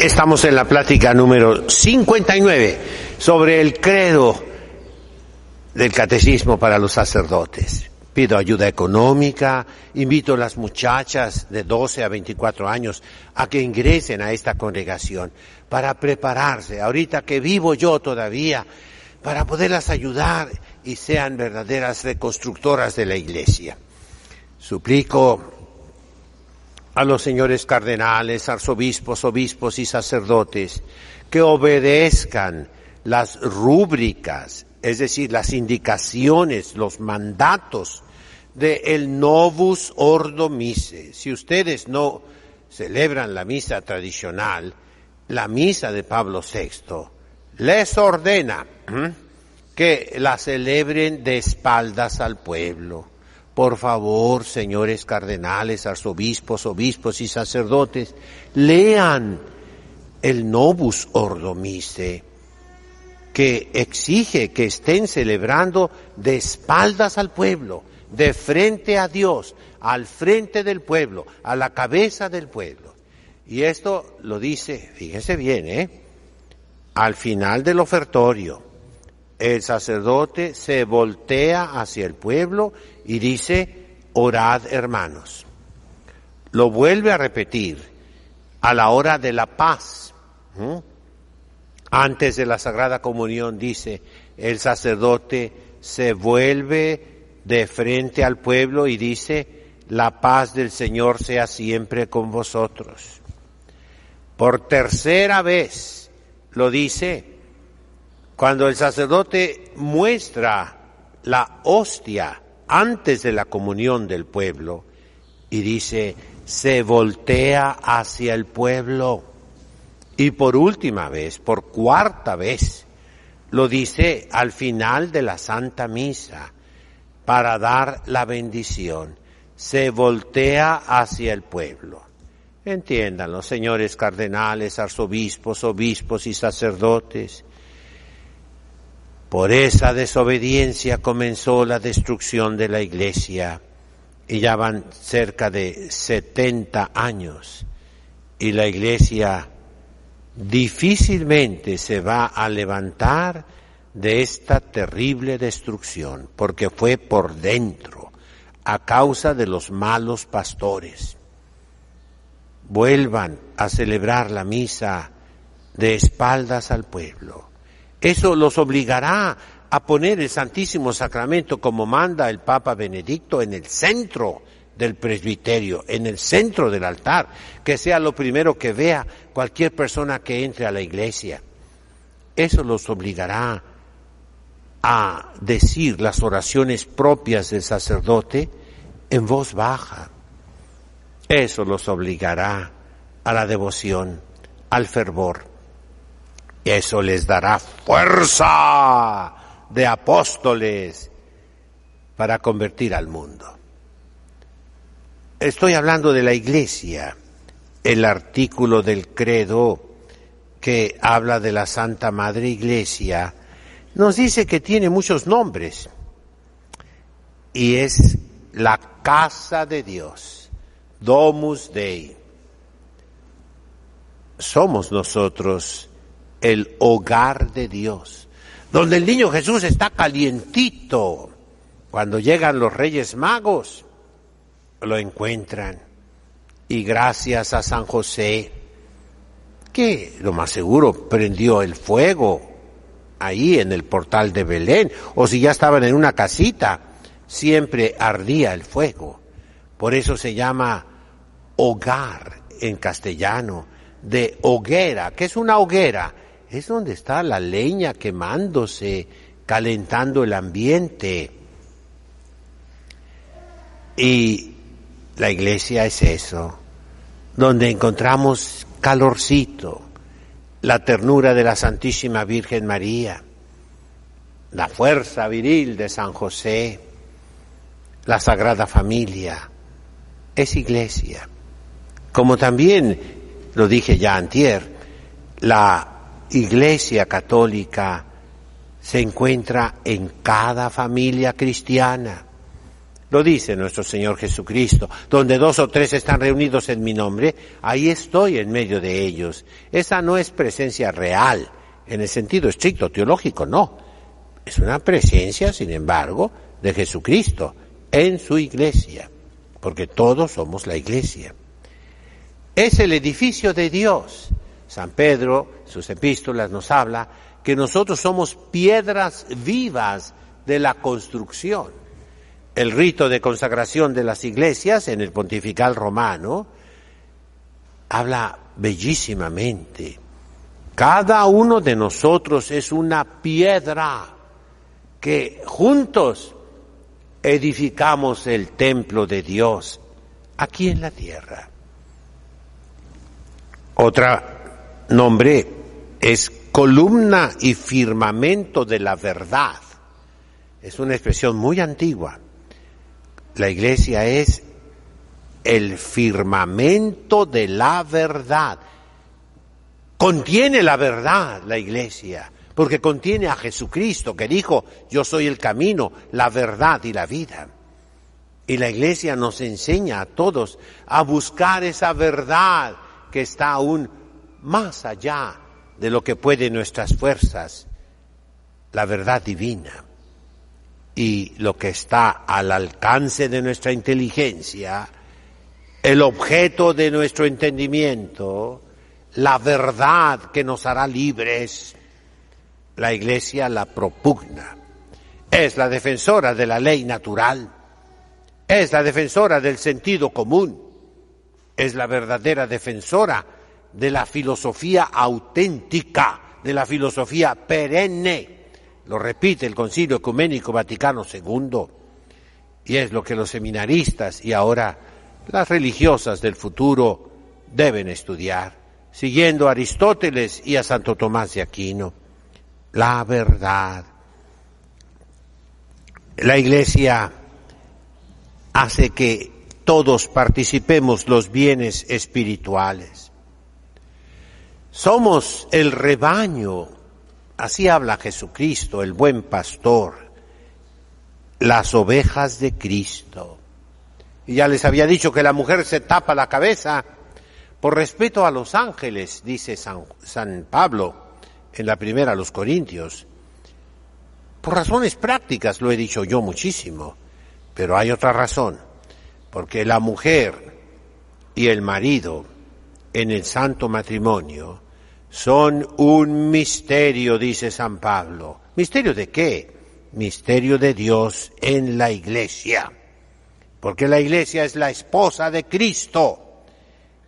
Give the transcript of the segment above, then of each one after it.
Estamos en la plática número 59 sobre el credo del catecismo para los sacerdotes. Pido ayuda económica, invito a las muchachas de 12 a 24 años a que ingresen a esta congregación para prepararse, ahorita que vivo yo todavía, para poderlas ayudar y sean verdaderas reconstructoras de la Iglesia. Suplico a los señores cardenales, arzobispos, obispos y sacerdotes que obedezcan las rúbricas, es decir, las indicaciones, los mandatos del Novus Ordo Missae. Si ustedes no celebran la misa tradicional, la misa de Pablo VI les ordena que la celebren de espaldas al pueblo. Por favor, señores cardenales, arzobispos, obispos y sacerdotes, lean el Novus Ordo Missae, que exige que estén celebrando de espaldas al pueblo, de frente a Dios, al frente del pueblo, a la cabeza del pueblo. Y esto lo dice, fíjense bien, al final del ofertorio. El sacerdote se voltea hacia el pueblo y dice, orad hermanos. Lo vuelve a repetir a la hora de la paz. Antes de la Sagrada Comunión dice, el sacerdote se vuelve de frente al pueblo y dice, la paz del Señor sea siempre con vosotros. Por tercera vez lo dice, cuando el sacerdote muestra la hostia antes de la comunión del pueblo y dice, se voltea hacia el pueblo. Y por última vez, por cuarta vez, lo dice al final de la Santa Misa para dar la bendición. Se voltea hacia el pueblo. Entiéndanlo, señores cardenales, arzobispos, obispos y sacerdotes. Por esa desobediencia comenzó la destrucción de la Iglesia y ya van cerca de 70 años y la Iglesia difícilmente se va a levantar de esta terrible destrucción porque fue por dentro a causa de los malos pastores. Vuelvan a celebrar la misa de espaldas al pueblo. Eso los obligará a poner el Santísimo Sacramento, como manda el Papa Benedicto, en el centro del presbiterio, en el centro del altar, que sea lo primero que vea cualquier persona que entre a la iglesia. Eso los obligará a decir las oraciones propias del sacerdote en voz baja. Eso los obligará a la devoción, al fervor. Eso les dará fuerza de apóstoles para convertir al mundo. Estoy hablando de la Iglesia, el artículo del credo que habla de la Santa Madre Iglesia, nos dice que tiene muchos nombres y es la casa de Dios, Domus Dei. Somos nosotros el hogar de Dios, donde el niño Jesús está calientito. Cuando llegan los Reyes Magos, lo encuentran. Y gracias a San José, que lo más seguro prendió el fuego ahí en el portal de Belén, o si ya estaban en una casita, siempre ardía el fuego. Por eso se llama hogar en castellano, de hoguera. ¿Qué es una hoguera? Es donde está la leña quemándose, calentando el ambiente. Y la iglesia es eso, donde encontramos calorcito, la ternura de la Santísima Virgen María, la fuerza viril de San José, la Sagrada Familia. Es iglesia. Como también, lo dije ya antier, la Iglesia católica se encuentra en cada familia cristiana. Lo dice nuestro Señor Jesucristo, donde 2 o 3 están reunidos en mi nombre, ahí estoy en medio de ellos. Esa no es presencia real, en el sentido estricto teológico, no. Es una presencia, sin embargo, de Jesucristo en su iglesia, porque todos somos la iglesia. Es el edificio de Dios. San Pedro, en sus epístolas, nos habla que nosotros somos piedras vivas de la construcción. El rito de consagración de las iglesias en el Pontifical Romano habla bellísimamente. Cada uno de nosotros es una piedra que juntos edificamos el templo de Dios aquí en la tierra. Otro nombre es columna y firmamento de la verdad. Es una expresión muy antigua. La iglesia es el firmamento de la verdad. Contiene la verdad la iglesia, porque contiene a Jesucristo, que dijo, yo soy el camino, la verdad y la vida. Y la iglesia nos enseña a todos a buscar esa verdad que está aún más allá de lo que pueden nuestras fuerzas, la verdad divina. Y lo que está al alcance de nuestra inteligencia, el objeto de nuestro entendimiento, la verdad que nos hará libres, la iglesia la propugna. Es la defensora de la ley natural, es la defensora del sentido común, es la verdadera defensora de la filosofía auténtica, de la filosofía perenne. Lo repite el Concilio Ecuménico Vaticano II, y es lo que los seminaristas y ahora las religiosas del futuro deben estudiar, siguiendo a Aristóteles y a Santo Tomás de Aquino. La verdad. La Iglesia hace que todos participemos los bienes espirituales. Somos el rebaño. Así habla Jesucristo, el buen pastor, las ovejas de Cristo. Y ya les había dicho que la mujer se tapa la cabeza por respeto a los ángeles, dice San Pablo en la primera a los Corintios. Por razones prácticas, lo he dicho yo muchísimo, pero hay otra razón, porque la mujer y el marido en el santo matrimonio son un misterio, dice San Pablo. ¿Misterio de qué? Misterio de Dios en la iglesia. Porque la iglesia es la esposa de Cristo.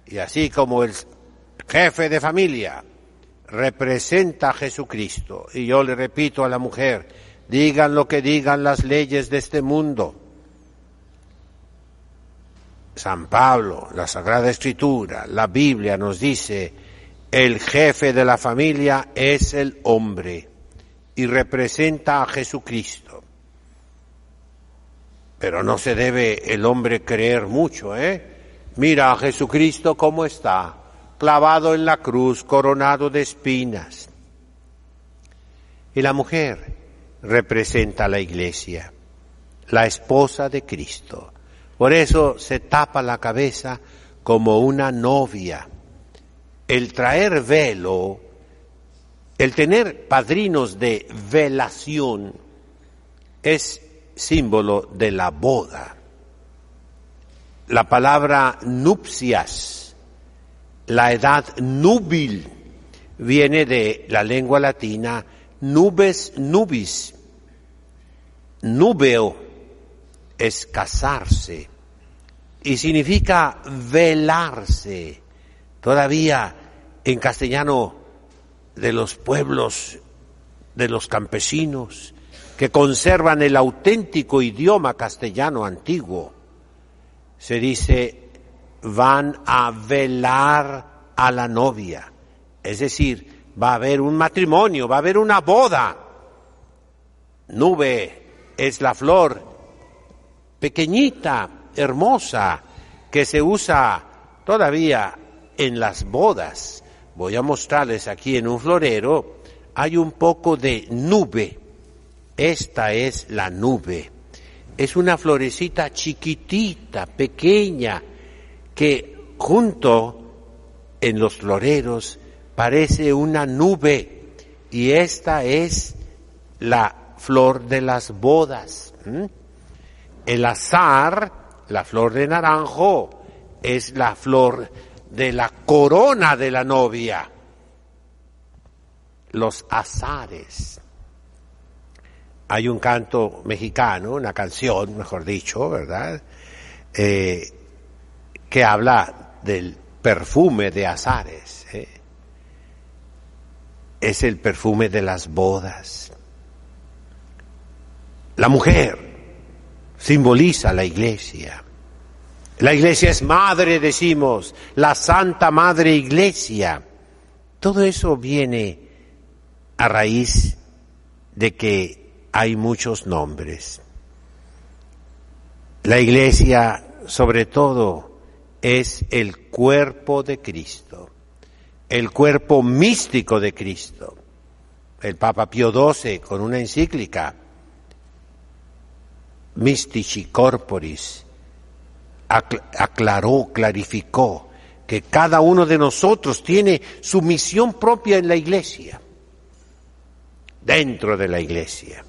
Y así como el jefe de familia representa a Jesucristo, y yo le repito a la mujer, digan lo que digan las leyes de este mundo, San Pablo, la Sagrada Escritura, la Biblia nos dice, el jefe de la familia es el hombre y representa a Jesucristo. Pero no se debe el hombre creer mucho, Mira a Jesucristo cómo está, clavado en la cruz, coronado de espinas. Y la mujer representa a la iglesia, la esposa de Cristo. Por eso se tapa la cabeza como una novia. El traer velo, el tener padrinos de velación, es símbolo de la boda. La palabra nupcias, la edad núbil, viene de la lengua latina nubes nubis. Núbeo es casarse y significa velarse. Todavía en castellano de los pueblos, de los campesinos, que conservan el auténtico idioma castellano antiguo, se dice, van a velar a la novia. Es decir, va a haber un matrimonio, va a haber una boda. Nube es la flor pequeñita, hermosa, que se usa todavía en las bodas. Voy a mostrarles aquí en un florero, hay un poco de nube. Esta es la nube. es una florecita chiquitita, pequeña, que junto en los floreros parece una nube, y esta es la flor de las bodas. El azar, la flor de naranjo, es la flor de la corona de la novia. Los azares. Hay un canto mexicano, una canción, mejor dicho, ¿verdad? Que habla del perfume de azares. Es el perfume de las bodas. La mujer simboliza la iglesia. La iglesia es madre, decimos, la Santa Madre Iglesia. Todo eso viene a raíz de que hay muchos nombres. La iglesia, sobre todo, es el cuerpo de Cristo, el cuerpo místico de Cristo. El Papa Pío XII, con una encíclica, Mystici Corporis, aclaró, clarificó que cada uno de nosotros tiene su misión propia en la iglesia, dentro de la iglesia.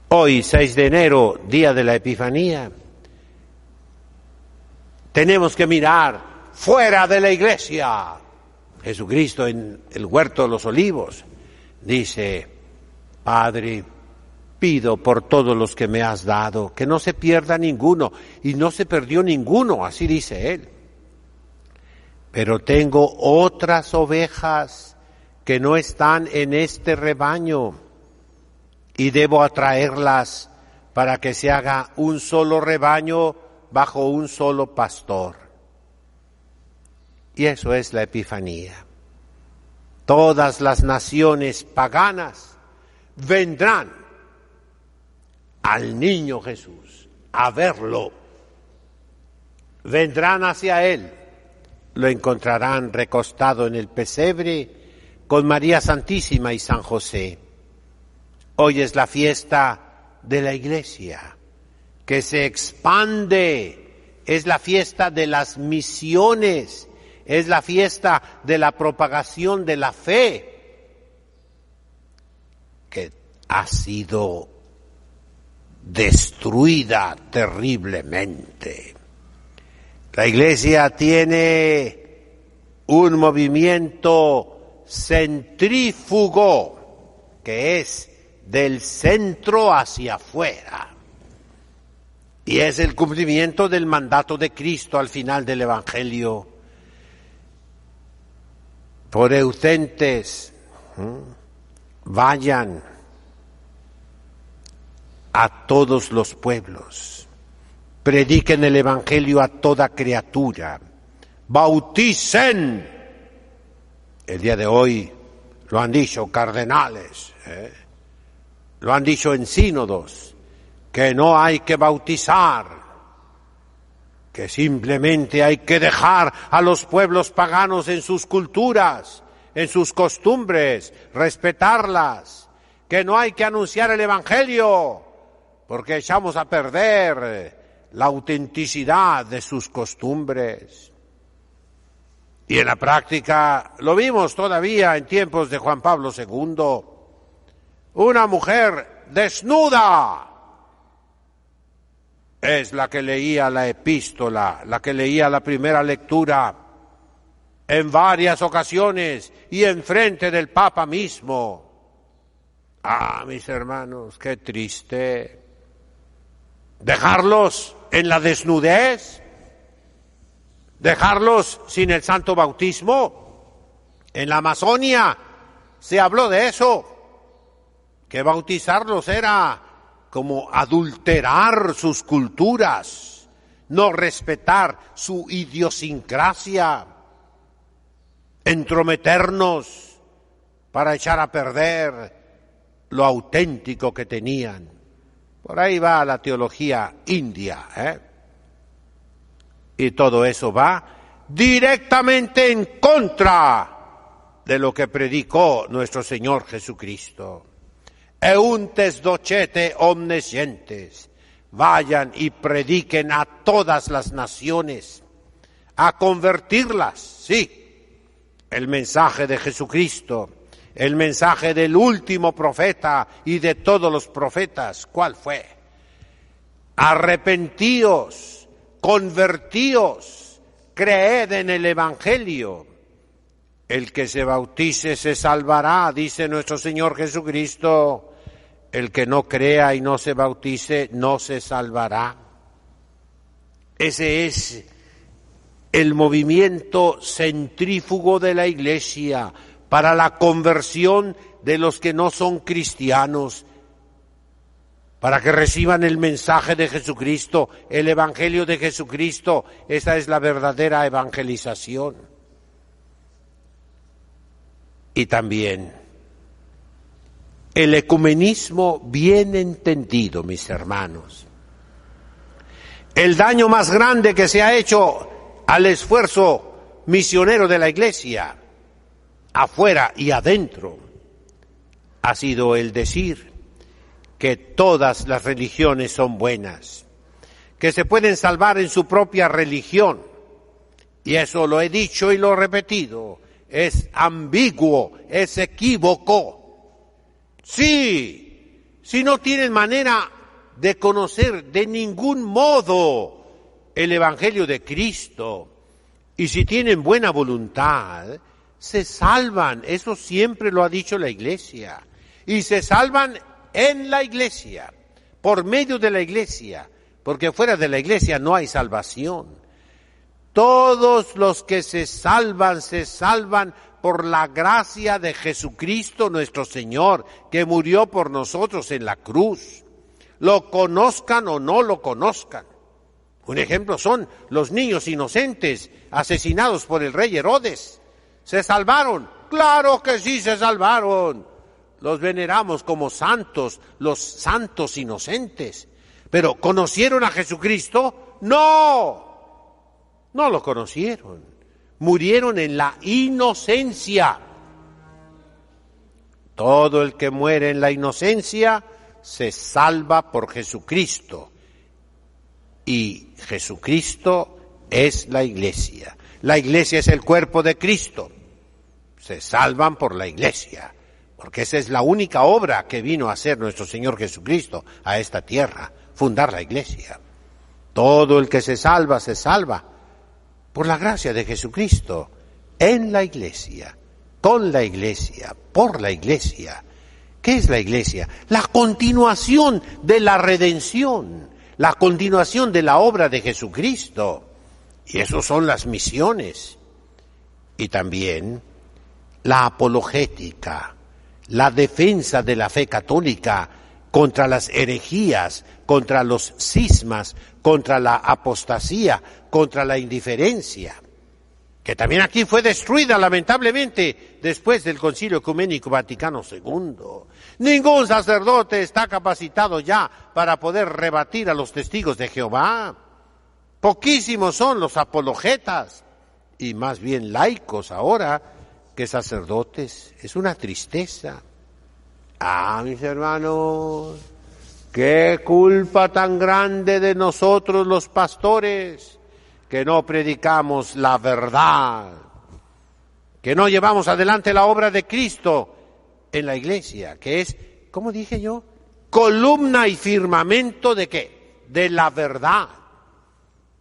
Hoy, 6 de enero, día de la Epifanía, tenemos que mirar fuera de la iglesia. Jesucristo en el huerto de los olivos dice: Padre, pido por todos los que me has dado, que no se pierda ninguno, y no se perdió ninguno, así dice él. Pero tengo otras ovejas que no están en este rebaño, y debo atraerlas para que se haga un solo rebaño bajo un solo pastor. Y eso es la Epifanía. Todas las naciones paganas vendrán al niño Jesús a verlo. Vendrán hacia él, lo encontrarán recostado en el pesebre con María Santísima y San José. Hoy es la fiesta de la iglesia, que se expande, es la fiesta de las misiones, es la fiesta de la propagación de la fe, que ha sido destruida terriblemente. La iglesia tiene un movimiento centrífugo, que es del centro hacia afuera. Y es el cumplimiento del mandato de Cristo al final del Evangelio. Por eutentes, vayan a todos los pueblos, prediquen el Evangelio a toda criatura, bauticen. El día de hoy lo han dicho cardenales, lo han dicho en sínodos, que no hay que bautizar, que simplemente hay que dejar a los pueblos paganos en sus culturas, en sus costumbres, respetarlas, que no hay que anunciar el Evangelio, porque echamos a perder la autenticidad de sus costumbres. Y en la práctica lo vimos todavía en tiempos de Juan Pablo II. Una mujer desnuda es la que leía la epístola, la que leía la primera lectura en varias ocasiones y enfrente del Papa mismo. Ah, mis hermanos, qué triste. Dejarlos en la desnudez, dejarlos sin el santo bautismo. En la Amazonia se habló de eso, que bautizarlos era como adulterar sus culturas, no respetar su idiosincrasia, entrometernos para echar a perder lo auténtico que tenían. Por ahí va la teología india, Y todo eso va directamente en contra de lo que predicó nuestro Señor Jesucristo. Euntes docete omnes gentes, vayan y prediquen a todas las naciones, a convertirlas, sí, el mensaje de Jesucristo, el mensaje del último profeta y de todos los profetas. ¿Cuál fue? Arrepentíos, convertíos, creed en el Evangelio. El que se bautice se salvará, dice nuestro Señor Jesucristo. El que no crea y no se bautice no se salvará. Ese es el movimiento centrífugo de la Iglesia para la conversión de los que no son cristianos, para que reciban el mensaje de Jesucristo, el Evangelio de Jesucristo. Esa es la verdadera evangelización. Y también el ecumenismo bien entendido, mis hermanos. El daño más grande que se ha hecho al esfuerzo misionero de la Iglesia, afuera y adentro, ha sido el decir que todas las religiones son buenas, que se pueden salvar en su propia religión. Y eso lo he dicho y lo he repetido. Es ambiguo, es equívoco. Sí, si no tienen manera de conocer de ningún modo el Evangelio de Cristo, y si tienen buena voluntad, se salvan. Eso siempre lo ha dicho la Iglesia. Y se salvan en la Iglesia, por medio de la Iglesia, porque fuera de la Iglesia no hay salvación. Todos los que se salvan por la gracia de Jesucristo nuestro Señor, que murió por nosotros en la cruz, lo conozcan o no lo conozcan. Un ejemplo son los niños inocentes asesinados por el rey Herodes. ¿Se salvaron? ¡Claro que sí se salvaron! Los veneramos como santos, los santos inocentes. ¿Pero conocieron a Jesucristo? ¡No! No lo conocieron. Murieron en la inocencia. Todo el que muere en la inocencia se salva por Jesucristo. Y Jesucristo es la Iglesia. La Iglesia es el cuerpo de Cristo. Se salvan por la Iglesia, porque esa es la única obra que vino a hacer nuestro Señor Jesucristo a esta tierra, fundar la Iglesia. Todo el que se salva por la gracia de Jesucristo, en la Iglesia, con la Iglesia, por la Iglesia. ¿Qué es la Iglesia? La continuación de la redención, la continuación de la obra de Jesucristo. Y eso son las misiones. Y también la apologética, la defensa de la fe católica contra las herejías, contra los cismas, contra la apostasía, contra la indiferencia, que también aquí fue destruida lamentablemente después del Concilio Ecuménico Vaticano II. Ningún sacerdote está capacitado ya para poder rebatir a los testigos de Jehová. Poquísimos son los apologetas, y más bien laicos ahora que sacerdotes. Es una tristeza. Mis hermanos, qué culpa tan grande de nosotros los pastores, que no predicamos la verdad, que no llevamos adelante la obra de Cristo en la Iglesia, que es, ¿cómo dije yo? Columna y firmamento ¿de qué? De la verdad.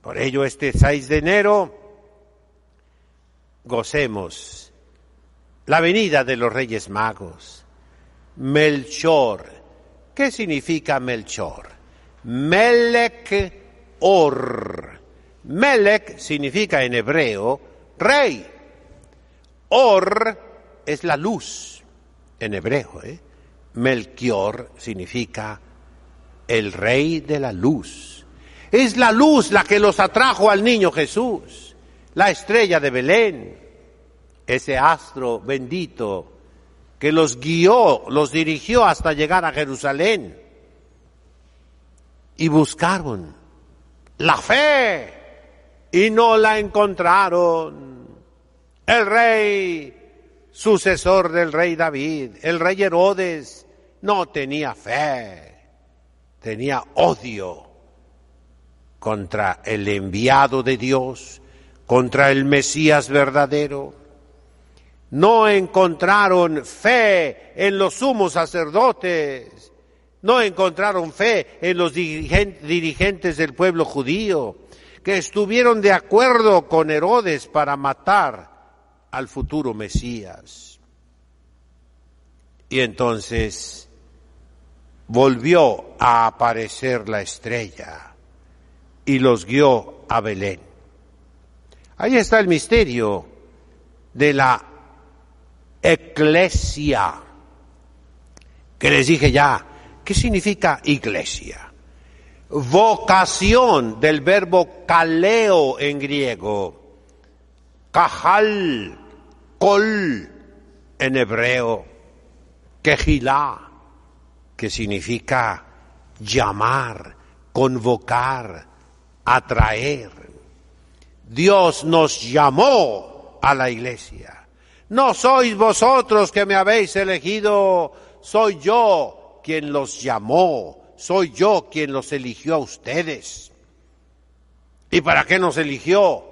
Por ello, este 6 de enero, gocemos la venida de los Reyes Magos. Melchor. ¿Qué significa Melchor? Melech Or. Melech significa en hebreo rey. Or es la luz en hebreo. Melchior significa el rey de la luz. Es la luz la que los atrajo al niño Jesús, la estrella de Belén, ese astro bendito que los guió, los dirigió hasta llegar a Jerusalén. Y buscaron la fe y no la encontraron. El rey, sucesor del rey David, el rey Herodes, no tenía fe, tenía odio. contra el enviado de Dios, contra el Mesías verdadero. No encontraron fe en los sumos sacerdotes, no encontraron fe en los dirigentes del pueblo judío, que estuvieron de acuerdo con Herodes para matar al futuro Mesías. Y entonces volvió a aparecer la estrella y los guió a Belén. Ahí está el misterio de la eclesia, que les dije ya, ¿qué significa iglesia? Vocación del verbo kaleo en griego, kahal, kol en hebreo, kehilá, que significa llamar, convocar, atraer. Dios nos llamó a la iglesia. No sois vosotros que me habéis elegido, soy yo quien los llamó, soy yo quien los eligió a ustedes. ¿Y para qué nos eligió?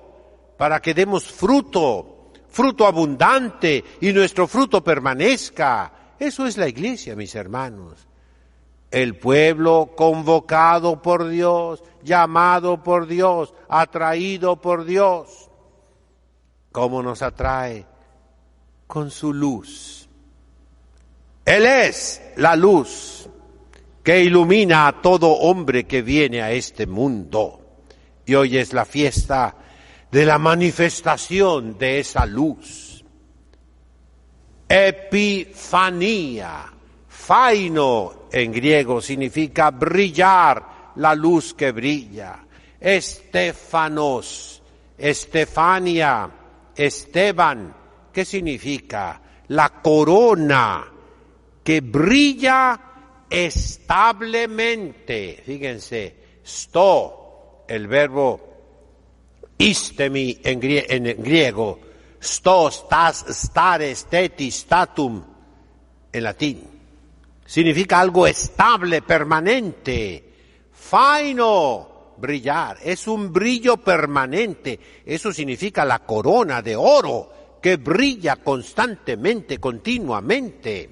Para que demos fruto, fruto abundante, y nuestro fruto permanezca. Eso es la iglesia, mis hermanos. El pueblo convocado por Dios, llamado por Dios, atraído por Dios. ¿Cómo nos atrae? Con su luz. Él es la luz que ilumina a todo hombre que viene a este mundo. Y hoy es la fiesta de la manifestación de esa luz. Epifanía, faino en griego significa brillar, la luz que brilla. Estefanos, Estefania, Esteban, ¿qué significa? La corona que brilla establemente. Fíjense, sto, el verbo istemi en griego, sto, stas, stare, steti, statum en latín. Significa algo estable, permanente. Faino, brillar, es un brillo permanente. Eso significa la corona de oro que brilla constantemente, continuamente.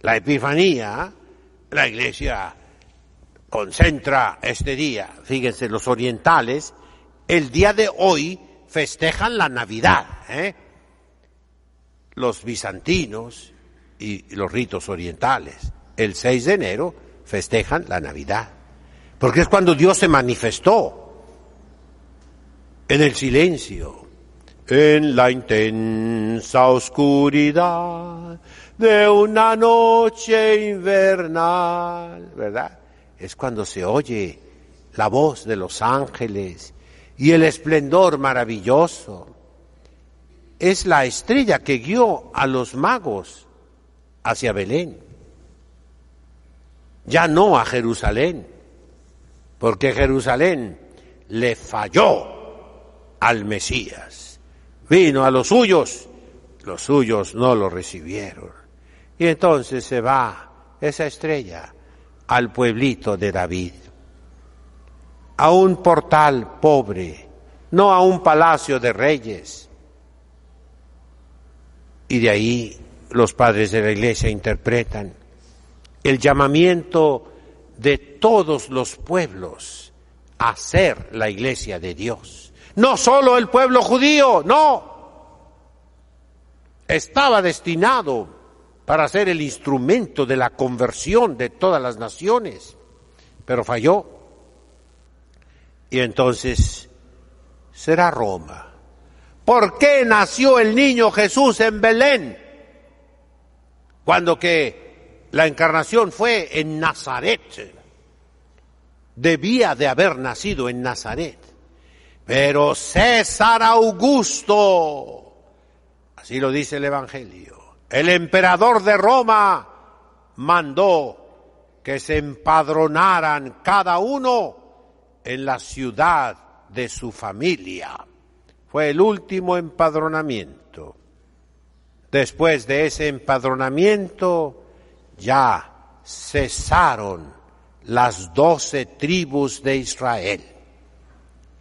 La Epifanía, la Iglesia concentra este día. Fíjense, los orientales, el día de hoy festejan la Navidad, Los bizantinos y los ritos orientales, el 6 de enero festejan la Navidad, porque es cuando Dios se manifestó en el silencio, en la intensa oscuridad de una noche invernal, ¿verdad? Es cuando se oye la voz de los ángeles y el esplendor maravilloso. Es la estrella que guió a los magos hacia Belén, ya no a Jerusalén, porque Jerusalén le falló al Mesías. Vino a los suyos no lo recibieron. Y entonces se va esa estrella al pueblito de David, a un portal pobre, no a un palacio de reyes. Y de ahí los padres de la Iglesia interpretan el llamamiento de todos los pueblos a ser la Iglesia de Dios. No solo el pueblo judío, no. Estaba destinado para ser el instrumento de la conversión de todas las naciones, pero falló. Y entonces será Roma. ¿Por qué nació el niño Jesús en Belén? Cuando que la encarnación fue en Nazaret. Debía de haber nacido en Nazaret. Pero César Augusto, así lo dice el Evangelio, el emperador de Roma, mandó que se empadronaran cada uno en la ciudad de su familia. Fue el último empadronamiento. Después de ese empadronamiento ya cesaron las 12 tribus de Israel.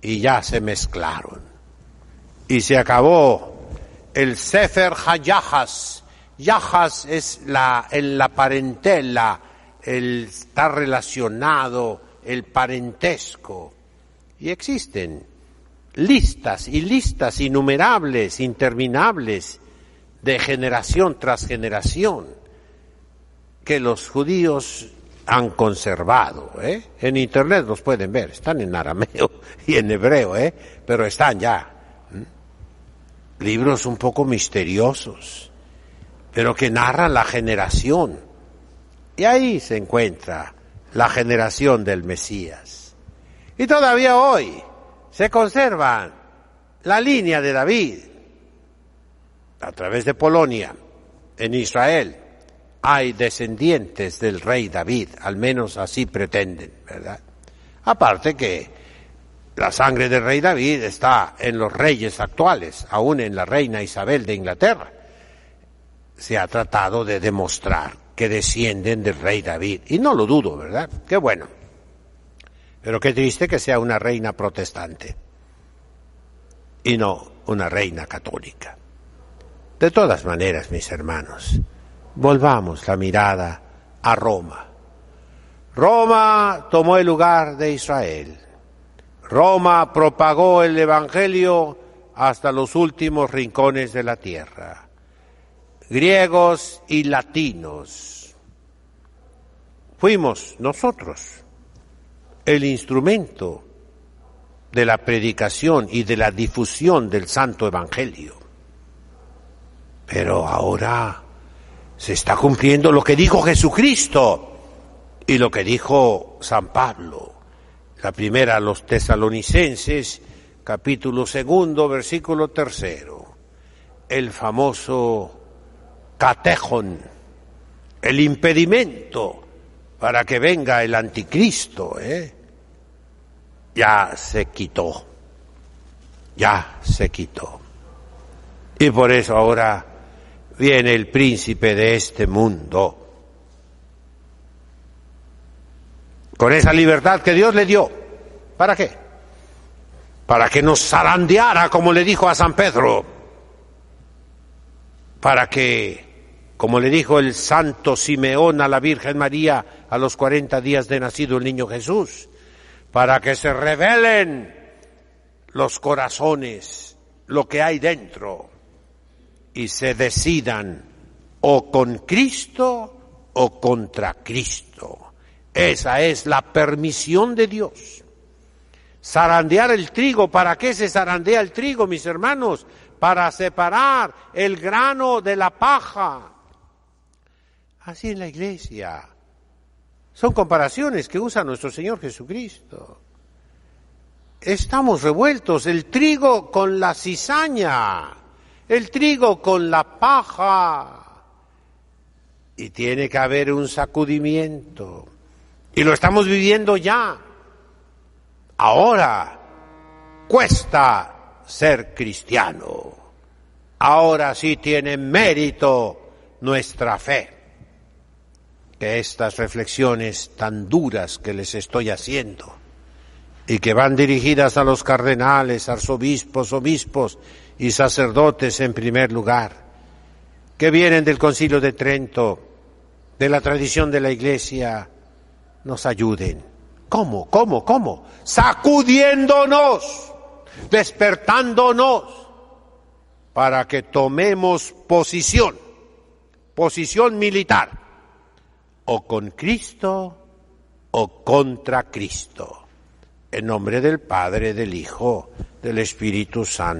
y ya se mezclaron. Y se acabó el Sefer HaYahas. Yahas es en la parentela, está relacionado, el parentesco. Y existen listas y listas innumerables, interminables, de generación tras generación, que los judíos han conservado. En internet los pueden ver, están en arameo y en hebreo, pero están ya. Libros un poco misteriosos, pero que narran la generación. Y ahí se encuentra la generación del Mesías. Y todavía hoy se conserva la línea de David. A través de Polonia, en Israel, hay descendientes del rey David, al menos así pretenden, ¿verdad? Aparte que la sangre del rey David está en los reyes actuales, aún en la reina Isabel de Inglaterra. Se ha tratado de demostrar que descienden del rey David, y no lo dudo, ¿verdad? Qué bueno. Pero qué triste que sea una reina protestante y no una reina católica. De todas maneras, mis hermanos, volvamos la mirada a Roma. Roma tomó el lugar de Israel. Roma propagó el Evangelio hasta los últimos rincones de la tierra. Griegos y latinos. Fuimos nosotros el instrumento de la predicación y de la difusión del Santo Evangelio. Pero ahora se está cumpliendo lo que dijo Jesucristo y lo que dijo San Pablo. La primera a los Tesalonicenses, capítulo 2, versículo 3. El famoso catejon, el impedimento para que venga el anticristo, ya se quitó. Y por eso ahora viene el príncipe de este mundo, con esa libertad que Dios le dio. ¿Para qué? Para que nos zarandeara, como le dijo a San Pedro. Para que, como le dijo el santo Simeón a la Virgen María a los 40 días de nacido el niño Jesús, para que se revelen los corazones, lo que hay dentro, y se decidan o con Cristo o contra Cristo. Esa es la permisión de Dios. Zarandear el trigo. ¿Para qué se zarandea el trigo, mis hermanos? Para separar el grano de la paja. Así en la Iglesia. Son comparaciones que usa nuestro Señor Jesucristo. Estamos revueltos, el trigo con la cizaña, el trigo con la paja. Y tiene que haber un sacudimiento. Y lo estamos viviendo ya. Ahora cuesta ser cristiano. Ahora sí tiene mérito nuestra fe. Que estas reflexiones tan duras que les estoy haciendo y que van dirigidas a los cardenales, arzobispos, obispos y sacerdotes en primer lugar, que vienen del Concilio de Trento, de la tradición de la Iglesia, nos ayuden. ¿Cómo? Sacudiéndonos, despertándonos, para que tomemos posición militar, o con Cristo o contra Cristo. En nombre del Padre, del Hijo, del Espíritu Santo.